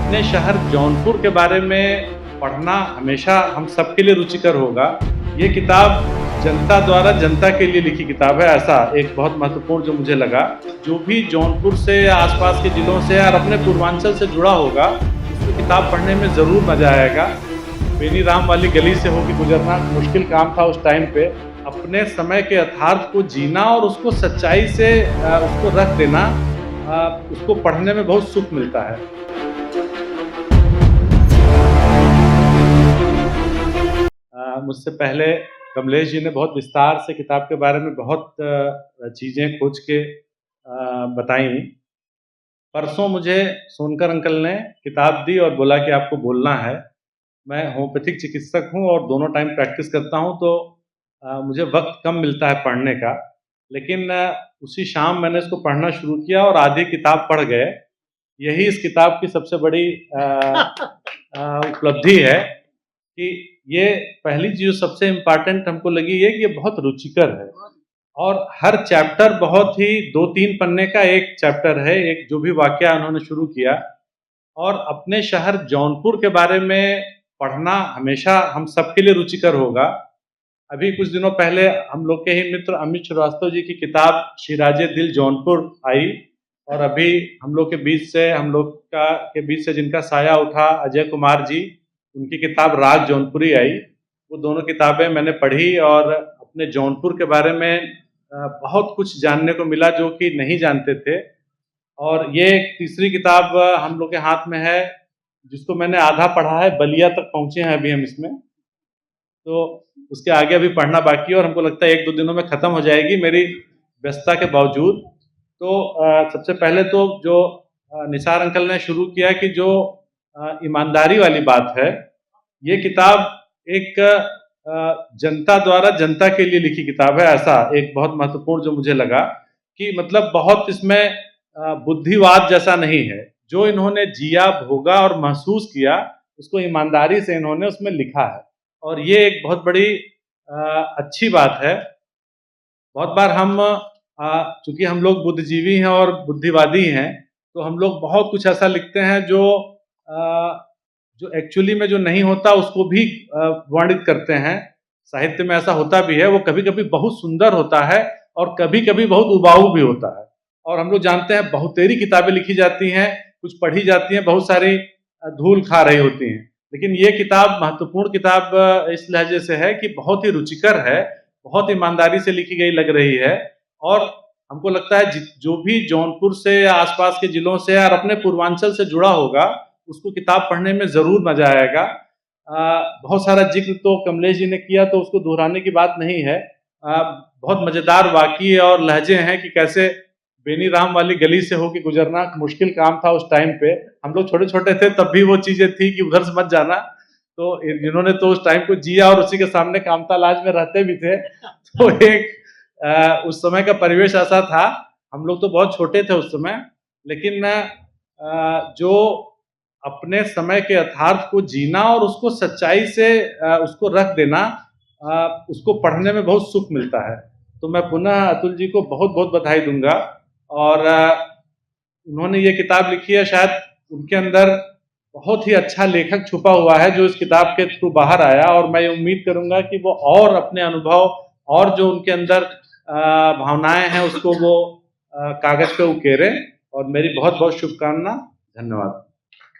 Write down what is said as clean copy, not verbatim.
अपने शहर जौनपुर के बारे में पढ़ना हमेशा हम सबके लिए रुचिकर होगा। ये किताब जनता द्वारा जनता के लिए लिखी किताब है, ऐसा एक बहुत महत्वपूर्ण जो मुझे लगा। जो भी जौनपुर से या आसपास के ज़िलों से और अपने पूर्वांचल से जुड़ा होगा, उसको किताब पढ़ने में ज़रूर मज़ा आएगा। बेनी राम वाली गली से होके गुज़रना मुश्किल काम था उस टाइम पे। अपने समय के यथार्थ को जीना और उसको सच्चाई से उसको रख देना, उसको पढ़ने में बहुत सुख मिलता है। मुझसे पहले कमलेश जी ने बहुत विस्तार से किताब के बारे में बहुत चीज़ें खोज के बताई। परसों मुझे सोनकर अंकल ने किताब दी और बोला कि आपको बोलना है। मैं होम्योपैथिक चिकित्सक हूँ और दोनों टाइम प्रैक्टिस करता हूँ, तो मुझे वक्त कम मिलता है पढ़ने का। लेकिन उसी शाम मैंने इसको पढ़ना शुरू किया और आधी किताब पढ़ गए। यही इस किताब की सबसे बड़ी उपलब्धि है कि ये पहली चीज़ सबसे इम्पोर्टेंट हमको लगी ये कि ये बहुत रुचिकर है और हर चैप्टर बहुत ही 2-3 पन्ने का एक चैप्टर है। एक जो भी वाकया उन्होंने शुरू किया और अपने शहर जौनपुर के बारे में पढ़ना हमेशा हम सबके लिए रुचिकर होगा। अभी कुछ दिनों पहले हम लोग के ही मित्र अमित श्रीवास्तव जी की किताब शिराजे दिल जौनपुर आई और अभी हम लोग के बीच से जिनका साया उठा अजय कुमार जी, उनकी किताब राग जौनपुरी आई। वो दोनों किताबें मैंने पढ़ी और अपने जौनपुर के बारे में बहुत कुछ जानने को मिला जो कि नहीं जानते थे। और ये एक तीसरी किताब हम लोग के हाथ में है, जिसको मैंने आधा पढ़ा है, बलिया तक पहुँचे हैं अभी हम इसमें। तो उसके आगे अभी पढ़ना बाकी है और हमको लगता है 1-2 दिनों में ख़त्म हो जाएगी मेरी व्यस्तता के बावजूद। तो सबसे पहले तो जो निसार अंकल ने शुरू किया कि जो ईमानदारी वाली बात है, ये किताब एक जनता द्वारा जनता के लिए लिखी किताब है, ऐसा एक बहुत महत्वपूर्ण जो मुझे लगा कि मतलब बहुत इसमें बुद्धिवाद जैसा नहीं है। जो इन्होंने जिया, भोगा और महसूस किया, उसको ईमानदारी से इन्होंने उसमें लिखा है और ये एक बहुत बड़ी अच्छी बात है। बहुत बार हम चूँकि हम लोग बुद्धिजीवी हैं और बुद्धिवादी हैं, तो हम लोग बहुत कुछ ऐसा लिखते हैं जो एक्चुअली में जो नहीं होता उसको भी वर्णित करते हैं। साहित्य में ऐसा होता भी है, वो कभी-कभी बहुत सुंदर होता है और कभी-कभी बहुत उबाऊ भी होता है। और हम लोग जानते हैं बहुतेरी किताबें लिखी जाती हैं, कुछ पढ़ी जाती हैं, बहुत सारी धूल खा रही होती हैं। लेकिन ये किताब महत्वपूर्ण किताब इस लहजे से है कि बहुत ही रुचिकर है, बहुत ईमानदारी से लिखी गई लग रही है और हमको लगता है जो भी जौनपुर से या आसपास के ज़िलों से और अपने पूर्वांचल से जुड़ा होगा, उसको किताब पढ़ने में ज़रूर मज़ा आएगा। बहुत सारा ज़िक्र तो कमलेश जी ने किया तो उसको दोहराने की बात नहीं है। बहुत मज़ेदार वाक़ये और लहज़े हैं कि कैसे बेनी राम वाली गली से होके गुज़रना मुश्किल काम था उस टाइम पे। हम लोग छोटे-छोटे थे तब भी वो चीज़ें थी कि उधर से मत जाना। तो जिन्होंने तो उस टाइम को जिया और उसी के सामने कामतालाज में रहते भी थे, तो एक उस समय का परिवेश ऐसा था। हम लोग तो बहुत छोटे थे उस समय, लेकिन जो अपने समय के यथार्थ को जीना और उसको सच्चाई से उसको रख देना, उसको पढ़ने में बहुत सुख मिलता है। तो मैं पुनः अतुल जी को बहुत-बहुत बधाई दूँगा और उन्होंने ये किताब लिखी है, शायद उनके अंदर बहुत ही अच्छा लेखक छुपा हुआ है जो इस किताब के थ्रू बाहर आया और मैं ये उम्मीद करूँगा कि वो और अपने अनुभव और जो उनके अंदर भावनाएँ हैं उसको वो कागज़ पे उकेरें और मेरी बहुत-बहुत शुभकामना। धन्यवाद।